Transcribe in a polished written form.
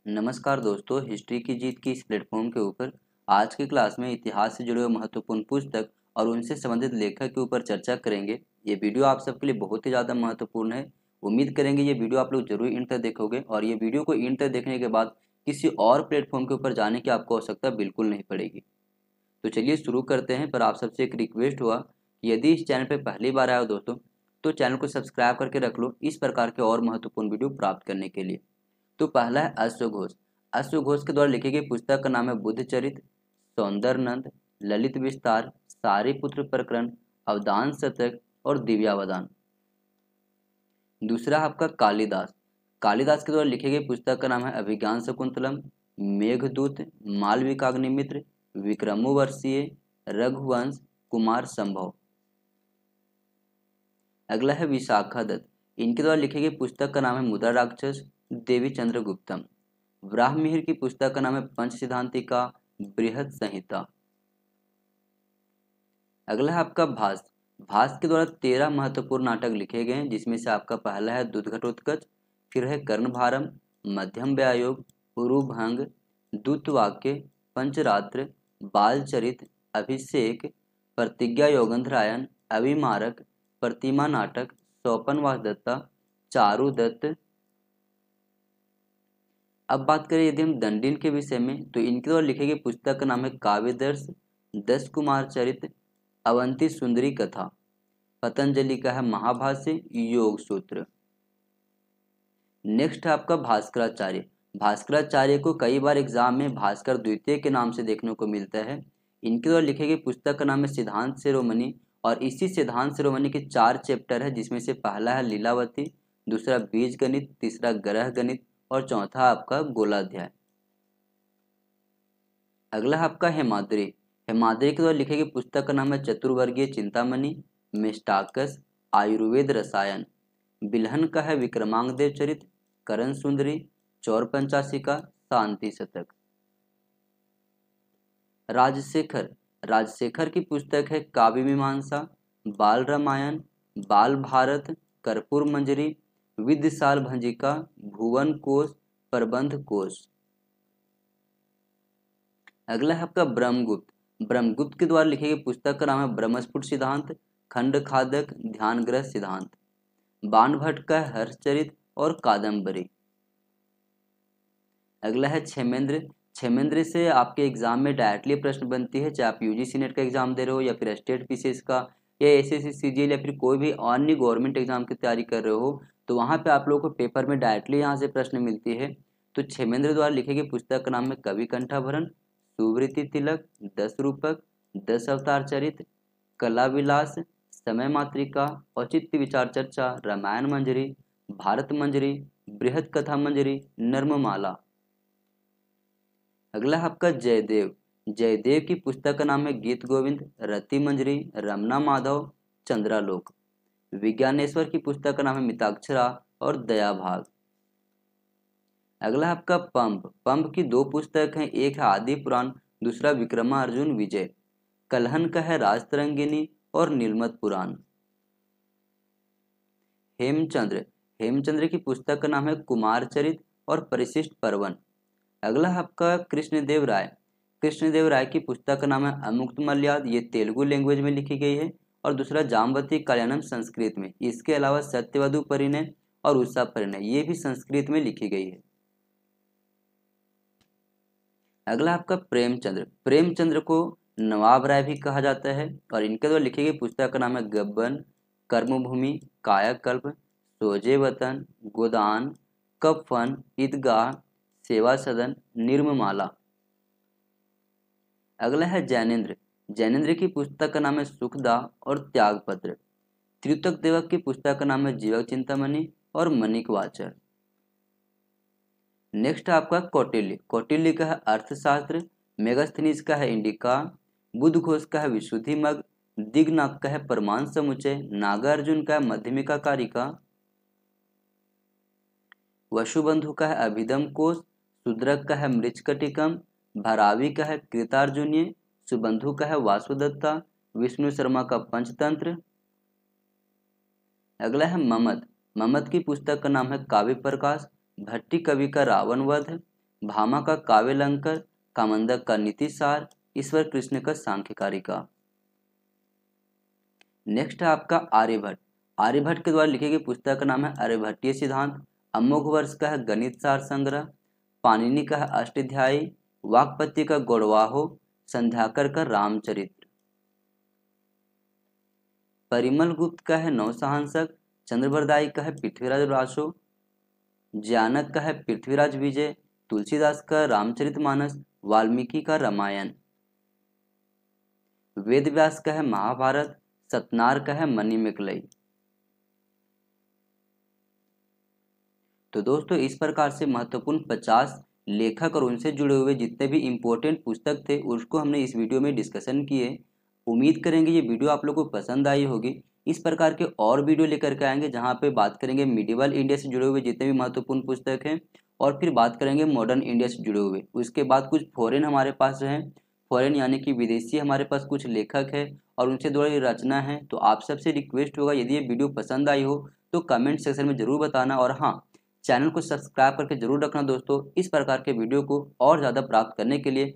नमस्कार दोस्तों, हिस्ट्री की जीत की इस प्लेटफॉर्म के ऊपर आज की क्लास में इतिहास से जुड़े हुए महत्वपूर्ण पुस्तक और उनसे संबंधित लेखक के ऊपर चर्चा करेंगे। ये वीडियो आप सबके लिए बहुत ही ज़्यादा महत्वपूर्ण है। उम्मीद करेंगे ये वीडियो आप लोग जरूर इंड तक देखोगे और ये वीडियो को इंड तक देखने के बाद किसी और प्लेटफॉर्म के ऊपर जाने की आपको आवश्यकता बिल्कुल नहीं पड़ेगी। तो चलिए शुरू करते हैं। पर आप सबसे एक रिक्वेस्ट हुआ कि यदि इस चैनल पर पहली बार आए हो दोस्तों, तो चैनल को सब्सक्राइब करके रख लो इस प्रकार के और महत्वपूर्ण वीडियो प्राप्त करने के लिए। तो पहला है अश्वघोष। अश्वघोष के द्वारा लिखी गई पुस्तक का नाम है बुद्धचरित, सौंदर्यनंद, ललित विस्तार, सारीपुत्र प्रकरण, अवदान शतक और दिव्यावदान। दूसरा है आपका कालिदास। कालिदास के द्वारा लिखी गई पुस्तक का नाम है अभिज्ञान शकुंतलम, मेघदूत, मालविकाग्निमित्र, विक्रमोर्वशीय, रघुवंश, कुमार संभव। अगला है विशाखा दत्त। इनके द्वारा लिखी गई पुस्तक का नाम है मुद्रा राक्षस, देवी चंद्रगुप्तम। ब्राह्ममिहिर की पुस्तक का नाम है पंच सिद्धांतिका, बृहद संहिता। अगला है आपका भास। भास के द्वारा 13 महत्वपूर्ण नाटक लिखे गए हैं, जिसमें से आपका पहला है दुधघटोत्कच, फिर है कर्णभारम, मध्यम व्यायोग, उरुभंग, दूतवाक्य, पंचरात्र, बालचरित, अभिषेक, प्रतिज्ञा योगंधरायन, अभिमारक, प्रतिमा नाटक, स्वपनवास दत्ता, चारुदत्त। अब बात करें यदि हम दंडिन के विषय में, तो इनके द्वारा लिखी गई पुस्तक का नाम है काव्यदर्श, 10 कुमार चरित, अवंती सुंदरी कथा। पतंजलि का है महाभाष्य, योग सूत्र। नेक्स्ट है आपका भास्कराचार्य। भास्कराचार्य को कई बार एग्जाम में भास्कर द्वितीय के नाम से देखने को मिलता है। इनके द्वारा लिखी गई पुस्तक का नाम है सिद्धांत शिरोमणि और इसी सिद्धांत शिरोमणि के 4 चैप्टर है, जिसमें से पहला है लीलावती, दूसरा बीज गणित, तीसरा ग्रह गणित और चौथा आपका गोलाध्याय। अगला है आपका हेमाद्रि। हेमाद्रि के द्वारा लिखी गई पुस्तक का नाम है चतुर्वर्गीय चिंतामणि, मेस्टाकस, आयुर्वेद रसायन। बिल्हन का है विक्रमांगदेव चरित, करण सुंदरी, चौर पंचाशिका, शांति शतक। राजशेखर। राजशेखर की पुस्तक है काव्य मीमांसा, बाल रामायण, बाल भारत, कर्पूर मंजरी, विद्यशाल भंजिका, भुवन कोश, प्रबंध कोश। अगला है आपका ब्रह्मगुप्त। ब्रह्मगुप्त के द्वारा लिखी गई पुस्तक का नाम है ब्रह्मस्फुट सिद्धांत, खंड खादक, ध्यान ग्रह सिद्धांत। बाणभट्ट का है हर्षचरित और कादम्बरी। अगला है क्षेमेंद्र। क्षेमेंद्र से आपके एग्जाम में डायरेक्टली प्रश्न बनती है, चाहे आप यूजीसी नेट का एग्जाम दे रहे हो या फिर स्टेट पीसीएस का या एसएससी सीजीएल या फिर कोई भी अन्य गवर्नमेंट एग्जाम की तैयारी कर रहे हो, तो वहां पे आप लोगों को पेपर में डायरेक्टली यहाँ से प्रश्न मिलती है। तो क्षेमेंद्र द्वारा लिखी गई पुस्तक का नाम है कवि कंठाभरण, सुवृत्ति तिलक, 10 रूपक, 10 अवतार चरित, कला विलास, समय मातृका, औचित्य विचार चर्चा, रामायण मंजरी, भारत मंजरी, बृहद कथा मंजरी, नर्ममाला। अगला है आपका जयदेव। जयदेव की पुस्तक का नाम है गीत गोविंद, रति मंजरी, रमना माधव, चंद्रालोक। विज्ञानेश्वर की पुस्तक का नाम है मिताक्षरा और दया भाग। अगला है आपका पंप। पंप की 2 पुस्तक हैं, एक है आदि पुराण, दूसरा विक्रमार्जुन विजय। कलहन का है राजतरंगिनी और नीलमत पुराण। हेमचंद्र। हेमचंद्र की पुस्तक का नाम है कुमार चरित और परिशिष्ट पर्वन। अगला है आपका कृष्णदेव राय। कृष्णदेव राय की पुस्तक का नाम है अमुक्त मलयाद, ये तेलुगु लैंग्वेज में लिखी गई है, और दूसरा जामवती कल्याणम संस्कृत में। इसके अलावा सत्यवधु परिणय और उषा परिणय ये भी संस्कृत में लिखी गई है। अगला आपका प्रेमचंद्र। प्रेमचंद्र को नवाब राय भी कहा जाता है और इनके द्वारा लिखी गई पुस्तक का नाम है गब्बर, कर्मभूमि, कायाकल्प, सोजे वतन, गोदान, कफन, ईदगाह, सेवा सदन, निर्ममाला। अगला है जैनेन्द्र। जैनेन्द्र की पुस्तक का नाम है सुखदा और त्यागपत्र। त्रितक देवक की पुस्तक का नाम है जीवक चिंतामणि और मणिक वाचर। नेक्स्ट है आपका कौटिल्य। कौटिल्य का है अर्थशास्त्र, मेगास्थनीज का है इंडिका, बुद्ध घोष का है विशुद्धि मग, दिग्नाग का है प्रमाण समुच्चय, नागार्जुन का है मध्यमिका कारिका, वसुबंधु का है अभिधम कोश, शूद्रक का है मृच्छकटिकम, भरावी का है कृतार्जुनीय, सुबंधु का है वासुदत्ता, विष्णु शर्मा का पंचतंत्र। अगला है ममत। ममत की पुस्तक का नाम है काव्य प्रकाश, भट्टी कवि का रावण वध, भामा का काव्यालंकार, कामंदक का नीतिसार, ईश्वर कृष्ण का सांख्यकारिका। नेक्स्ट है आपका आर्यभट्ट। आर्यभट्ट के द्वारा लिखी गई पुस्तक का नाम है आर्यभट्टीय सिद्धांत। अमोघवर्ष का है गणित सार संग्रह। पाणिनि का है अष्टाध्यायी। वाक्पति का गौड़वाहो। संध्याकर का रामचरित्र। परिमल गुप्त का है नवसहंसक। चंद्रबरदाई का है पृथ्वीराज रासो। ज्ञानक का है पृथ्वीराज विजय। तुलसीदास का रामचरितमानस। वाल्मीकि का रामायण। वेदव्यास का है महाभारत। सतनार का है मणिमेखलाई। तो दोस्तों इस प्रकार से महत्वपूर्ण 50 लेखक और उनसे जुड़े हुए जितने भी इम्पोर्टेंट पुस्तक थे उसको हमने इस वीडियो में डिस्कशन किए। उम्मीद करेंगे ये वीडियो आप लोगों को पसंद आई होगी। इस प्रकार के और वीडियो लेकर के आएंगे जहाँ पे बात करेंगे मिडिवल इंडिया से जुड़े हुए जितने भी महत्वपूर्ण पुस्तक हैं और फिर बात करेंगे मॉडर्न इंडिया से जुड़े हुए। उसके बाद कुछ फॉरेन हमारे पास हैं, फॉरेन यानी कि विदेशी हमारे पास कुछ लेखक है और उनसे जुड़ी रचना है। तो आप सबसे रिक्वेस्ट होगा यदि ये वीडियो पसंद आई हो तो कमेंट सेक्शन में जरूर बताना और हाँ चैनल को सब्सक्राइब करके जरूर रखना दोस्तों, इस प्रकार के वीडियो को और ज़्यादा प्राप्त करने के लिए।